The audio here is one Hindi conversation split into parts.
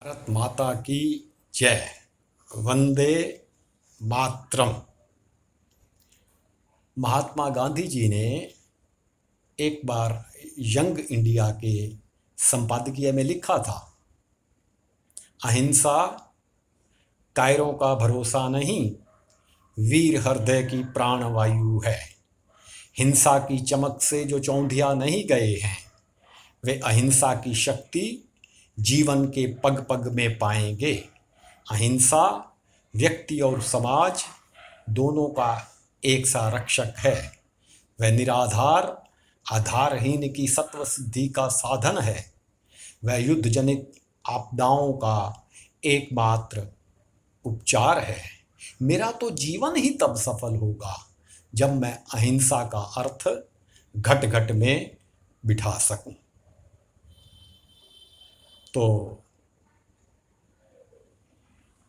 भारत माता की जय। वंदे मातरम। महात्मा गांधी जी ने एक बार यंग इंडिया के संपादकीय में लिखा था, अहिंसा कायरों का भरोसा नहीं, वीर हृदय की प्राण वायु है। हिंसा की चमक से जो चौंधिया नहीं गए हैं, वे अहिंसा की शक्ति जीवन के पग पग में पाएंगे। अहिंसा व्यक्ति और समाज दोनों का एक सा रक्षक है। वह निराधार आधारहीन की सत्व सिद्धि का साधन है। वह युद्ध जनित आपदाओं का एकमात्र उपचार है। मेरा तो जीवन ही तब सफल होगा जब मैं अहिंसा का अर्थ घट घट में बिठा सकूं। तो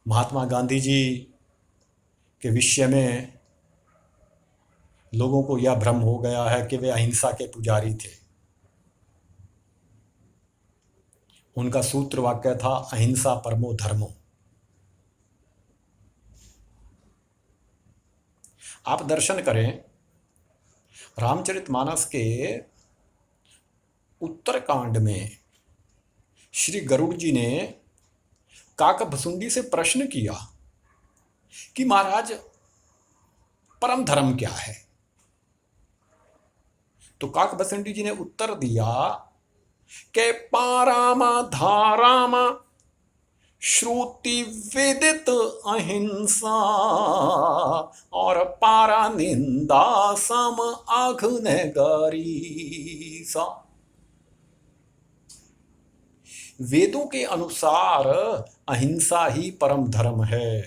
महात्मा गांधी जी के विषय में लोगों को यह भ्रम हो गया है कि वे अहिंसा के पुजारी थे। उनका सूत्र वाक्य था, अहिंसा परमो धर्मो। आप दर्शन करें, रामचरितमानस के उत्तरकांड में श्री गरुड़ जी ने काकभुसुंडी से प्रश्न किया कि महाराज परम धर्म क्या है। तो काकभुसुंडी जी ने उत्तर दिया कि पारामा धारामा श्रुति विदित अहिंसा और पारा निंदा सम अघ्न गरीसा। वेदों के अनुसार अहिंसा ही परम धर्म है।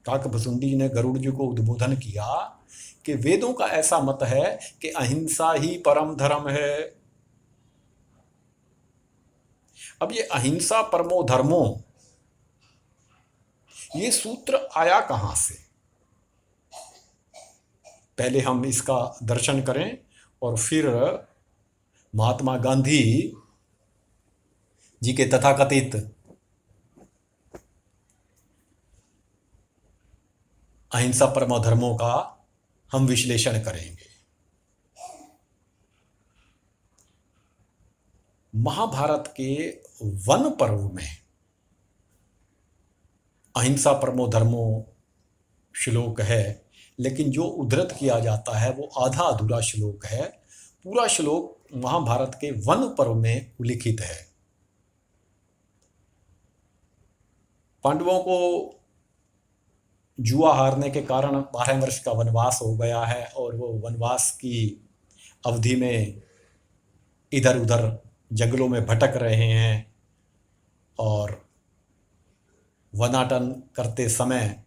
काकभुसुंडी ने गरुड़ जी को उद्बोधन किया कि वेदों का ऐसा मत है कि अहिंसा ही परम धर्म है। अब ये अहिंसा परमो धर्मो, ये सूत्र आया कहां से? पहले हम इसका दर्शन करें और फिर महात्मा गांधी जी के तथाकथित अहिंसा परमो धर्मों का हम विश्लेषण करेंगे। महाभारत के वन पर्व में अहिंसा परमो धर्मो श्लोक है, लेकिन जो उद्धृत किया जाता है वो आधा अधूरा श्लोक है। पूरा श्लोक महाभारत के वन पर्व में उल्लिखित है। पांडवों को जुआ हारने के कारण 12 वर्ष का वनवास हो गया है और वो वनवास की अवधि में इधर उधर जंगलों में भटक रहे हैं और वनाटन करते समय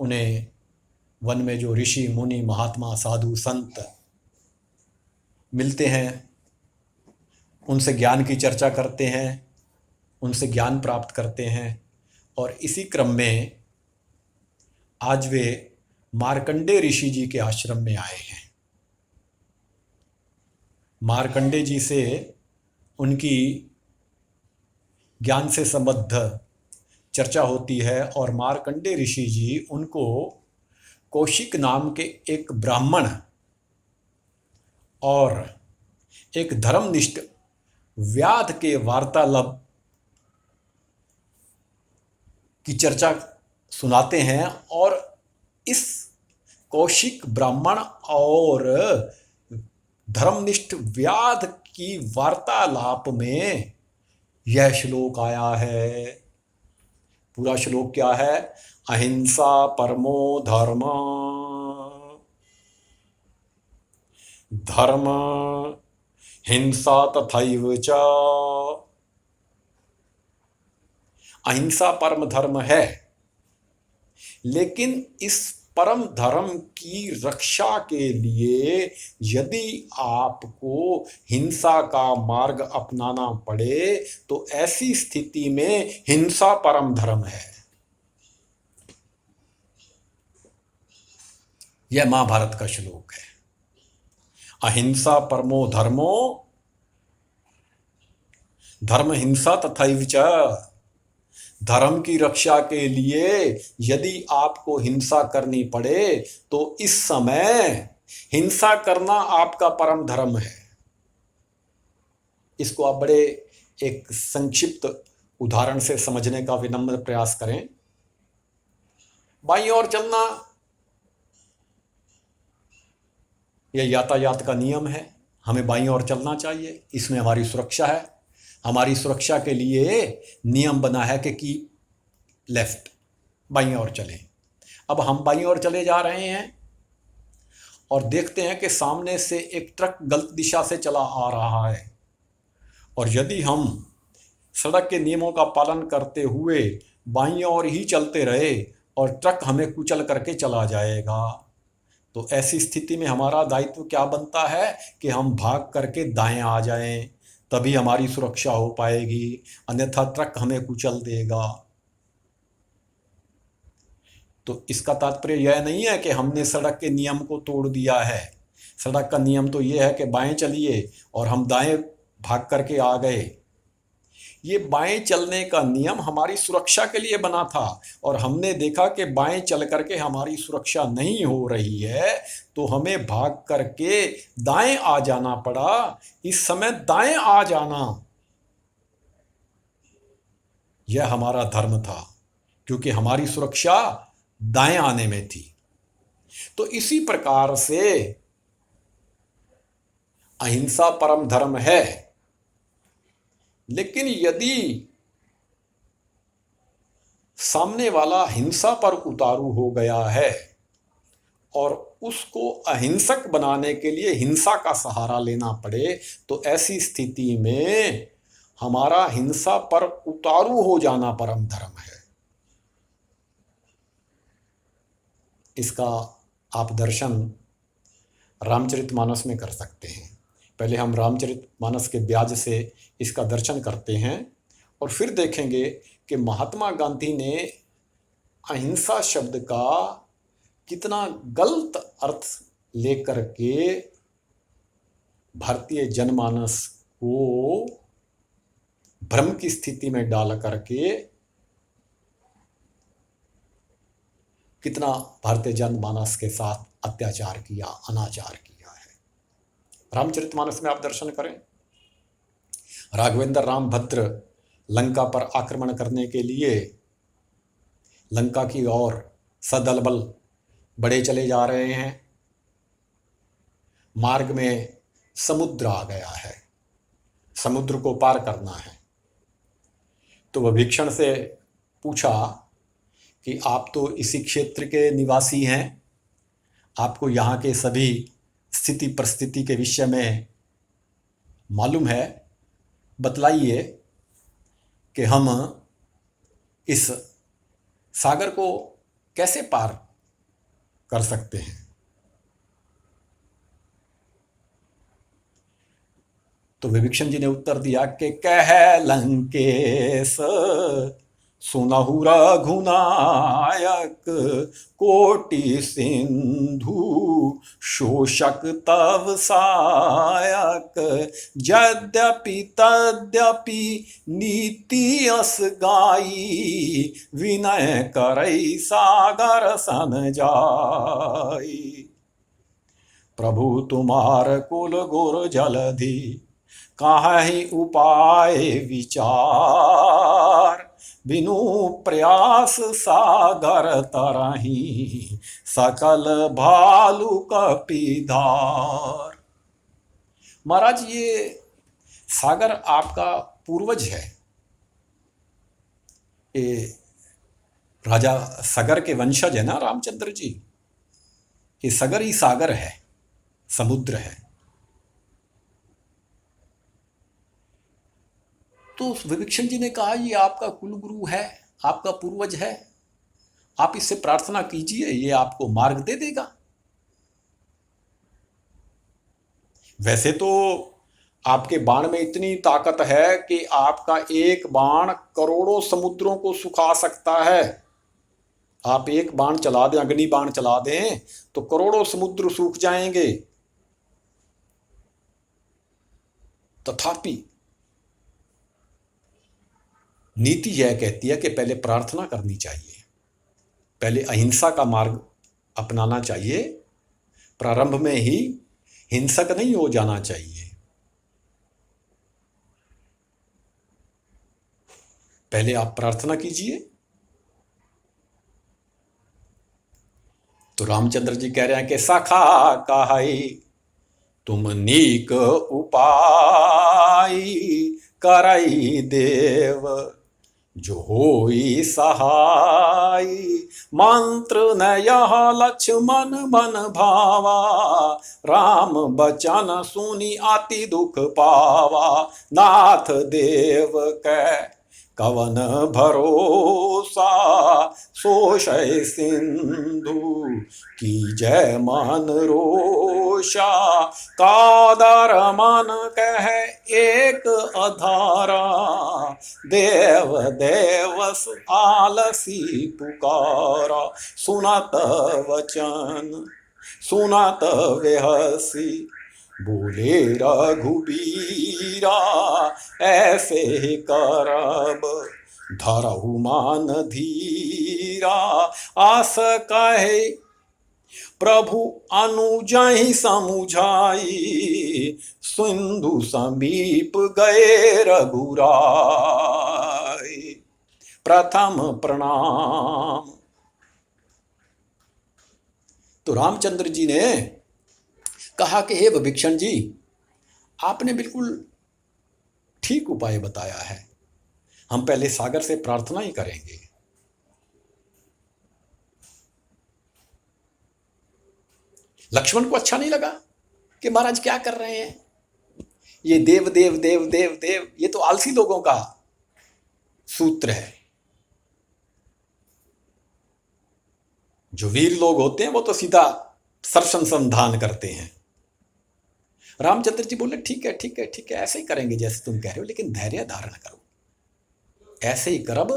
उन्हें वन में जो ऋषि मुनि महात्मा साधु संत मिलते हैं, उनसे ज्ञान की चर्चा करते हैं, उनसे ज्ञान प्राप्त करते हैं। और इसी क्रम में आज वे मार्कंडे ऋषि जी के आश्रम में आए हैं। मार्कंडे जी से उनकी ज्ञान से संबद्ध चर्चा होती है और मार्कंडे ऋषि जी उनको कौशिक नाम के एक ब्राह्मण और एक धर्मनिष्ठ व्याध के वार्तालाप की चर्चा सुनाते हैं। और इस कौशिक ब्राह्मण और धर्मनिष्ठ व्याध की वार्तालाप में यह श्लोक आया है। पूरा श्लोक क्या है? अहिंसा परमो धर्म, धर्म हिंसा तथैव च। अहिंसा परम धर्म है, लेकिन इस परम धर्म की रक्षा के लिए यदि आपको हिंसा का मार्ग अपनाना पड़े तो ऐसी स्थिति में हिंसा परम धर्म है। यह महाभारत का श्लोक है। अहिंसा परमो धर्मो, धर्म हिंसा तथैव च। धर्म की रक्षा के लिए यदि आपको हिंसा करनी पड़े तो इस समय हिंसा करना आपका परम धर्म है। इसको आप बड़े एक संक्षिप्त उदाहरण से समझने का विनम्र प्रयास करें। बाईं ओर चलना यह यातायात का नियम है, हमें बाईं ओर चलना चाहिए, इसमें हमारी सुरक्षा है। हमारी सुरक्षा के लिए नियम बना है कि कीप लेफ्ट, बाईं ओर चलें। अब हम बाईं ओर चले जा रहे हैं और देखते हैं कि सामने से एक ट्रक गलत दिशा से चला आ रहा है, और यदि हम सड़क के नियमों का पालन करते हुए बाईं ओर ही चलते रहे और ट्रक हमें कुचल करके चला जाएगा, तो ऐसी स्थिति में हमारा दायित्व क्या बनता है कि हम भाग करके दाएं आ जाएं, तभी हमारी सुरक्षा हो पाएगी, अन्यथा ट्रक हमें कुचल देगा। तो इसका तात्पर्य यह नहीं है कि हमने सड़क के नियम को तोड़ दिया है। सड़क का नियम तो यह है कि बाएं चलिए, और हम दाएं भाग करके आ गए। ये बाएं चलने का नियम हमारी सुरक्षा के लिए बना था, और हमने देखा कि बाएं चल करके हमारी सुरक्षा नहीं हो रही है, तो हमें भाग करके दाएं आ जाना पड़ा। इस समय दाएं आ जाना यह हमारा धर्म था, क्योंकि हमारी सुरक्षा दाएं आने में थी। तो इसी प्रकार से अहिंसा परम धर्म है, लेकिन यदि सामने वाला हिंसा पर उतारू हो गया है और उसको अहिंसक बनाने के लिए हिंसा का सहारा लेना पड़े, तो ऐसी स्थिति में हमारा हिंसा पर उतारू हो जाना परम धर्म है। इसका आप दर्शन रामचरितमानस में कर सकते हैं। पहले हम रामचरितमानस के ब्याज से इसका दर्शन करते हैं, और फिर देखेंगे कि महात्मा गांधी ने अहिंसा शब्द का कितना गलत अर्थ लेकर के भारतीय जनमानस को भ्रम की स्थिति में डाल करके कितना भारतीय जनमानस के साथ अत्याचार किया, अनाचार किया है। रामचरितमानस में आप दर्शन करें। राघवेंद्र रामभद्र लंका पर आक्रमण करने के लिए लंका की ओर सदल बल बढ़े चले जा रहे हैं। मार्ग में समुद्र आ गया है, समुद्र को पार करना है। तो वह भीषण से पूछा कि आप तो इसी क्षेत्र के निवासी हैं, आपको यहाँ के सभी स्थिति परिस्थिति के विषय में मालूम है, बतलाइए कि हम इस सागर को कैसे पार कर सकते हैं। तो विभीषण जी ने उत्तर दिया कि कह लंकेश सुनहु रघुनायक, कोटि सिंधु शोषक तव सायक, यद्यपि तद्यपि नीति अस गाई, विनय करई सागर सन जाई। प्रभु तुम्हार कुल गुर जलधि, काहि उपाय विचार, बिनु प्रयास सागर तरहि, सकल भालु कपिधार। महाराज, ये सागर आपका पूर्वज है। ये राजा सगर के वंशज है ना रामचंद्र जी। ये सगर ही सागर है, समुद्र है। तो विभीषण जी ने कहा ये आपका कुलगुरु है, आपका पूर्वज है, आप इससे प्रार्थना कीजिए, ये आपको मार्ग दे देगा। वैसे तो आपके बाण में इतनी ताकत है कि आपका एक बाण करोड़ों समुद्रों को सुखा सकता है। आप एक बाण चला दें, अग्नि बाण चला दें, तो करोड़ों समुद्र सूख जाएंगे। तथापि नीति यह कहती है कि पहले प्रार्थना करनी चाहिए, पहले अहिंसा का मार्ग अपनाना चाहिए, प्रारंभ में ही हिंसक नहीं हो जाना चाहिए। पहले आप प्रार्थना कीजिए। तो रामचंद्र जी कह रहे हैं कि सखा काहै तुम नीक उपाय, करई देव जो होई सहाय। मंत्र न यह लक्ष्मण मन भावा, राम बचन सुनी अति दुख पावा। नाथ देव कै कवन भरोसा, सोषय सिंधु की जय मन रोषा। कादर मन कह एक अधारा, देव देवस आलसी पुकारा। सुनत वचन सुनत वेहसी, बोले रघुबीरा। ऐसे करब धरहु मान धीरा, आस कहे प्रभु अनुजहि समुझाई। सिंधु समीप गए रघुराई, प्रथम प्रणाम। तो रामचंद्र जी ने कहा कि हे विभीषण जी, आपने बिल्कुल ठीक उपाय बताया है, हम पहले सागर से प्रार्थना ही करेंगे। लक्ष्मण को अच्छा नहीं लगा कि महाराज क्या कर रहे हैं, ये देव देव देव देव देव, ये तो आलसी लोगों का सूत्र है। जो वीर लोग होते हैं वो तो सीधा सर्वसंधान करते हैं। रामचंद्र जी बोले ठीक है ठीक है ठीक है, ऐसे ही करेंगे जैसे तुम कह रहे हो, लेकिन धैर्य धारण करो। ऐसे ही करब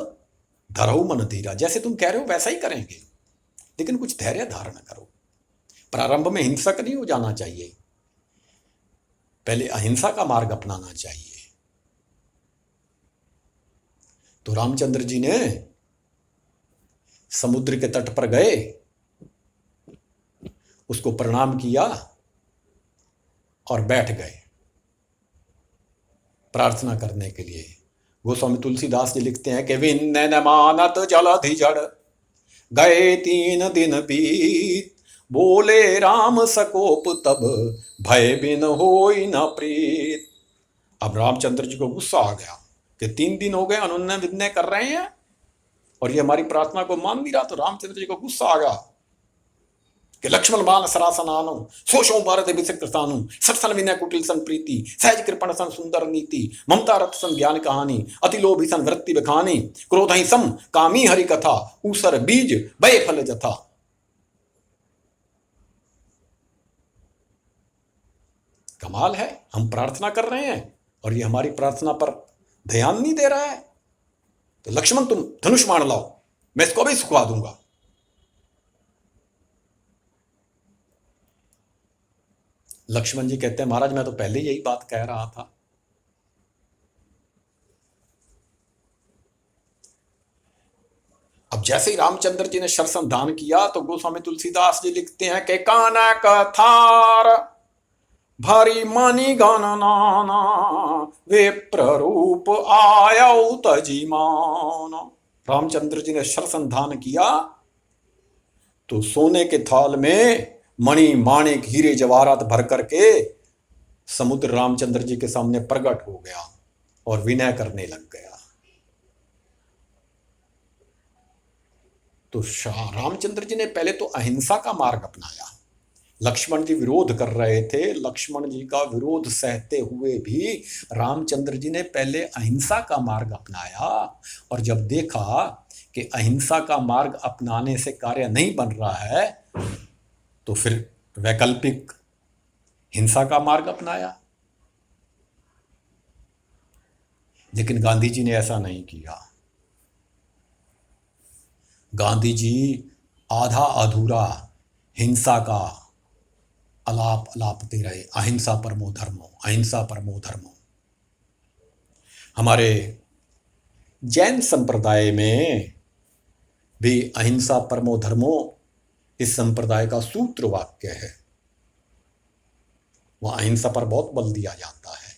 धरहु मन धीरा, जैसे तुम कह रहे हो वैसा ही करेंगे, लेकिन कुछ धैर्य धारण करो। प्रारंभ में हिंसक नहीं हो जाना चाहिए, पहले अहिंसा का मार्ग अपनाना चाहिए। तो रामचंद्र जी ने समुद्र के तट पर गए, उसको प्रणाम किया और बैठ गए प्रार्थना करने के लिए। गोस्वामी तुलसीदास जी लिखते हैं कि विन्न न मानत जलधि जड़, गए 3 दिन बीत। बोले राम सकोप तब, भय बिन होई न प्रीत। अब रामचंद्र जी को गुस्सा आ गया कि 3 दिन हो गए अनुन्नय विनय कर रहे हैं और ये हमारी प्रार्थना को मान नहीं रहा। तो रामचंद्र जी को गुस्सा आ गया कि लक्ष्मण मान सरासनानु, सोशो भारत विचित्र सानु। सरसन विनय कुटिल सन प्रीति, सहज कृपण सन सुंदर नीति। ममता रथ सन ज्ञान कहानी, अति लोभी सन वृत्ति बखानी। क्रोध ही सम कामी हरि कथा, ऊसर बीज बय फल जथा। कमाल है, हम प्रार्थना कर रहे हैं और ये हमारी प्रार्थना पर ध्यान नहीं दे रहा है। तो लक्ष्मण तुम धनुष मार लाओ, मैं इसको भी सुखवा दूंगा। लक्ष्मण जी कहते हैं महाराज मैं तो पहले यही बात कह रहा था। अब जैसे ही रामचंद्र जी ने शरसंधान किया तो गोस्वामी तुलसीदास जी लिखते हैं कि काना कथार भारी मणि गण नाना, विप्र रूप आयौ तजीमान। रामचंद्र जी ने शरसंधान किया तो सोने के थाल में मणि माणिक हीरे जवाहरात भर करके समुद्र रामचंद्र जी के सामने प्रकट हो गया और विनय करने लग गया। तो रामचंद्र जी ने पहले तो अहिंसा का मार्ग अपनाया। लक्ष्मण जी विरोध कर रहे थे, लक्ष्मण जी का विरोध सहते हुए भी रामचंद्र जी ने पहले अहिंसा का मार्ग अपनाया। और जब देखा कि अहिंसा का मार्ग अपनाने से कार्य नहीं बन रहा है तो फिर वैकल्पिक हिंसा का मार्ग अपनाया। लेकिन गांधी जी ने ऐसा नहीं किया। गांधी जी आधा अधूरा हिंसा का अलाप अलापते रहे। अहिंसा परमो धर्मो, अहिंसा परमो धर्मो। हमारे जैन संप्रदाय में भी अहिंसा परमो धर्मो इस संप्रदाय का सूत्र वाक्य है। वह अहिंसा पर बहुत बल दिया जाता है।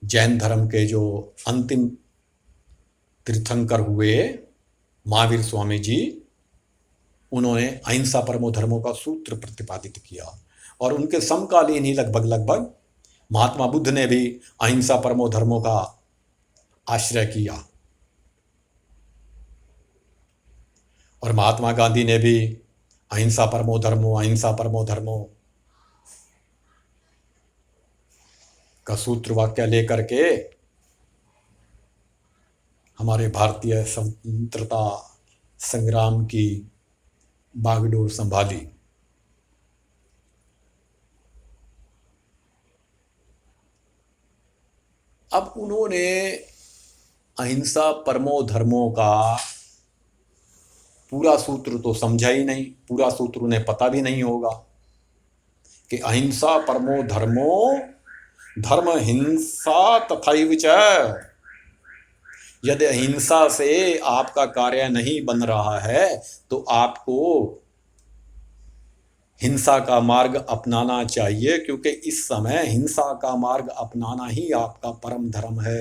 जैन धर्म के जो अंतिम तीर्थंकर हुए महावीर स्वामी जी, उन्होंने अहिंसा परमो धर्मो का सूत्र प्रतिपादित किया, और उनके समकालीन ही लगभग महात्मा बुद्ध ने भी अहिंसा परमो धर्मो का आश्रय किया, और महात्मा गांधी ने भी अहिंसा परमो धर्मो का सूत्र वाक्य लेकर के हमारे भारतीय स्वतंत्रता संग्राम की बागडोर संभाली। अब उन्होंने अहिंसा परमो धर्मो का पूरा सूत्र तो समझा ही नहीं, पूरा सूत्र उन्हें पता भी नहीं होगा कि अहिंसा परमो धर्मो धर्म हिंसा तथैव च। यदि अहिंसा से आपका कार्य नहीं बन रहा है तो आपको हिंसा का मार्ग अपनाना चाहिए, क्योंकि इस समय हिंसा का मार्ग अपनाना ही आपका परम धर्म है।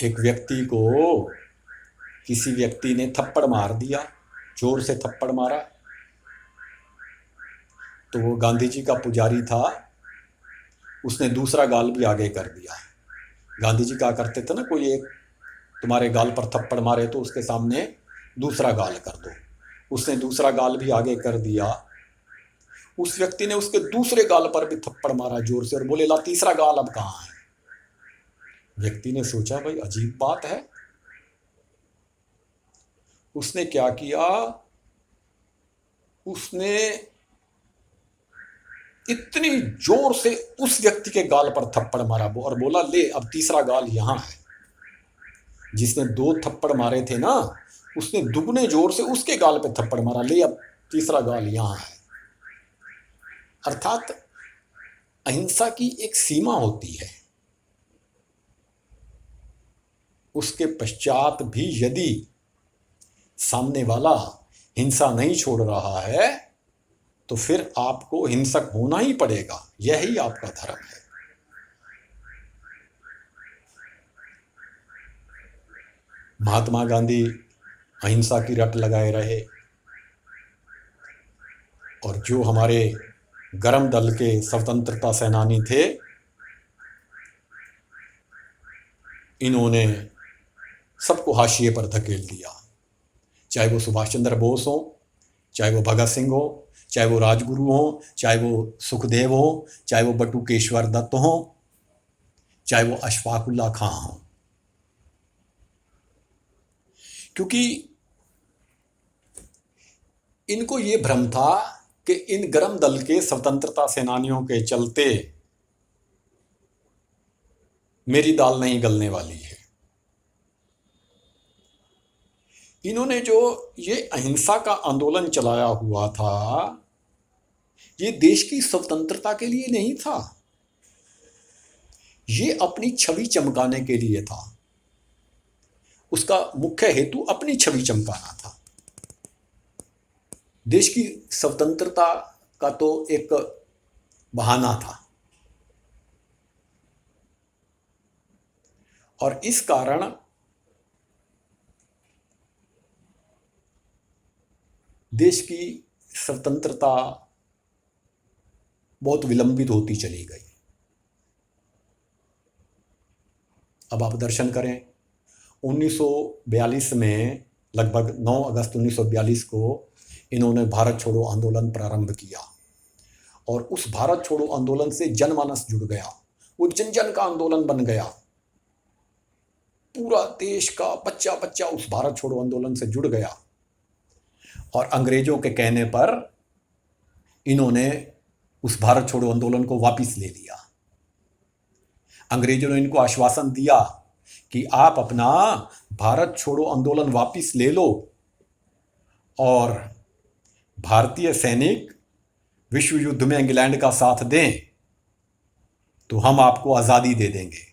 एक व्यक्ति को किसी व्यक्ति ने थप्पड़ मार दिया, जोर से थप्पड़ मारा, तो वो गांधी जी का पुजारी था, उसने दूसरा गाल भी आगे कर दिया। गांधी जी कहा करते थे ना, कोई एक तुम्हारे गाल पर थप्पड़ मारे तो उसके सामने दूसरा गाल कर दो। उसने दूसरा गाल भी आगे कर दिया। उस व्यक्ति ने उसके दूसरे गाल पर भी थप्पड़ मारा जोर से, और बोले ला तीसरा गाल अब कहाँ है। व्यक्ति ने सोचा भाई अजीब बात है। उसने क्या किया, उसने इतनी जोर से उस व्यक्ति के गाल पर थप्पड़ मारा और बोला ले अब तीसरा गाल यहां है। जिसने 2 थप्पड़ मारे थे ना, उसने दुगने जोर से उसके गाल पे थप्पड़ मारा, ले अब तीसरा गाल यहां है। अर्थात अहिंसा की एक सीमा होती है, उसके पश्चात भी यदि सामने वाला हिंसा नहीं छोड़ रहा है तो फिर आपको हिंसक होना ही पड़ेगा। यही आपका धर्म है। महात्मा गांधी अहिंसा की रट लगाए रहे, और जो हमारे गरम दल के स्वतंत्रता सेनानी थे, इन्होंने सबको हाशिए पर धकेल दिया। चाहे वो सुभाष चंद्र बोस हो, चाहे वो भगत सिंह हो, चाहे वो राजगुरु हो, चाहे वो सुखदेव हो, चाहे वो बटुकेश्वर दत्त हो, चाहे वो अशफाकुल्ला खां हो। क्योंकि इनको ये भ्रम था कि इन गरम दल के स्वतंत्रता सेनानियों के चलते मेरी दाल नहीं गलने वाली है। इन्होंने जो ये अहिंसा का आंदोलन चलाया हुआ था, ये देश की स्वतंत्रता के लिए नहीं था, ये अपनी छवि चमकाने के लिए था। उसका मुख्य हेतु अपनी छवि चमकाना था। देश की स्वतंत्रता का तो एक बहाना था, और इस कारण देश की स्वतंत्रता बहुत विलंबित होती चली गई। अब आप दर्शन करें, 1942 में लगभग 9 अगस्त 1942 को इन्होंने भारत छोड़ो आंदोलन प्रारंभ किया, और उस भारत छोड़ो आंदोलन से जनमानस जुड़ गया। वो जन जन का आंदोलन बन गया। पूरा देश का बच्चा बच्चा उस भारत छोड़ो आंदोलन से जुड़ गया, और अंग्रेजों के कहने पर इन्होंने उस भारत छोड़ो आंदोलन को वापस ले लिया। अंग्रेजों ने इनको आश्वासन दिया कि आप अपना भारत छोड़ो आंदोलन वापस ले लो, और भारतीय सैनिक विश्व युद्ध में इंग्लैंड का साथ दें, तो हम आपको आज़ादी दे देंगे।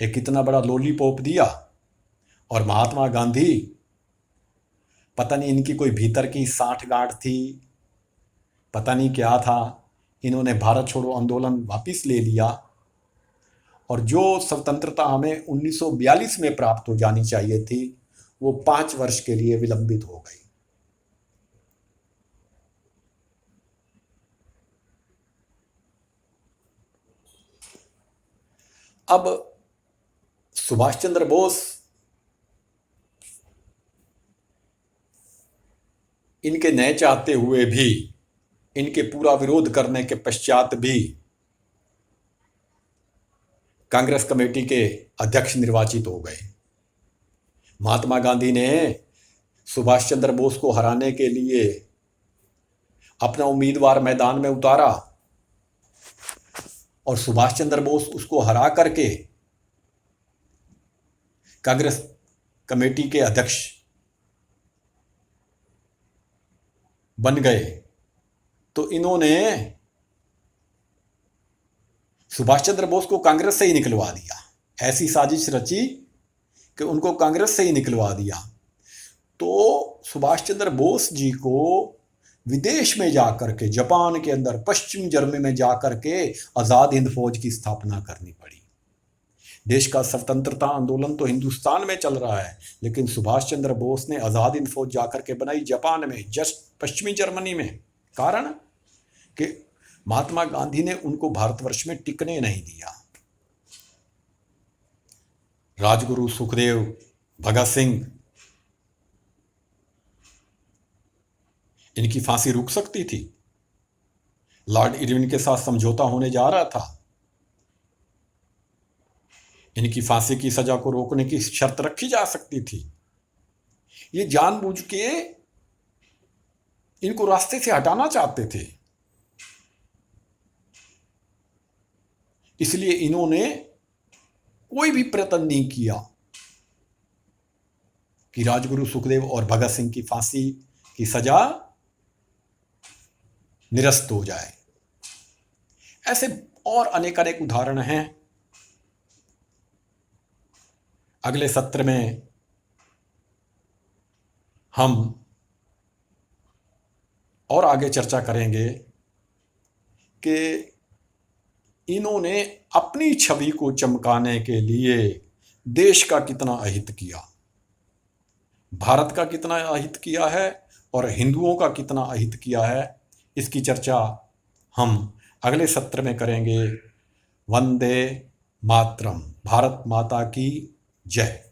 एक कितना बड़ा लॉलीपॉप दिया। और महात्मा गांधी, पता नहीं इनकी कोई भीतर की साठगांठ थी, पता नहीं क्या था, इन्होंने भारत छोड़ो आंदोलन वापस ले लिया और जो स्वतंत्रता हमें 1942 में प्राप्त हो जानी चाहिए थी वो 5 वर्ष के लिए विलंबित हो गई। अब सुभाष चंद्र बोस इनके नए चाहते हुए भी, इनके पूरा विरोध करने के पश्चात भी कांग्रेस कमेटी के अध्यक्ष निर्वाचित हो गए। महात्मा गांधी ने सुभाष चंद्र बोस को हराने के लिए अपना उम्मीदवार मैदान में उतारा और सुभाष चंद्र बोस उसको हरा करके कांग्रेस कमेटी के अध्यक्ष बन गए। तो इन्होंने सुभाष चंद्र बोस को कांग्रेस से ही निकलवा दिया, ऐसी साजिश रची कि उनको कांग्रेस से ही निकलवा दिया। तो सुभाष चंद्र बोस जी को विदेश में जाकर के, जापान के अंदर पश्चिम जर्मनी में जाकर के आज़ाद हिंद फौज की स्थापना करनी पड़ी। देश का स्वतंत्रता आंदोलन तो हिंदुस्तान में चल रहा है, लेकिन सुभाष चंद्र बोस ने आज़ाद हिंद फौज जाकर के बनाई जापान में, जस्ट पश्चिमी जर्मनी में। कारण कि महात्मा गांधी ने उनको भारतवर्ष में टिकने नहीं दिया। राजगुरु सुखदेव, भगत सिंह, इनकी फांसी रुक सकती थी। लॉर्ड इरविन के साथ समझौता होने जा रहा था, इनकी फांसी की सजा को रोकने की शर्त रखी जा सकती थी। ये जानबूझ के इनको रास्ते से हटाना चाहते थे, इसलिए इन्होंने कोई भी प्रयत्न नहीं किया कि राजगुरु सुखदेव और भगत सिंह की फांसी की सजा निरस्त हो जाए। ऐसे और अनेक अनेक उदाहरण हैं। अगले सत्र में हम और आगे चर्चा करेंगे कि इन्होंने अपनी छवि को चमकाने के लिए देश का कितना अहित किया, भारत का कितना अहित किया है और हिंदुओं का कितना अहित किया है। इसकी चर्चा हम अगले सत्र में करेंगे। वंदे मातरम। भारत माता की जय।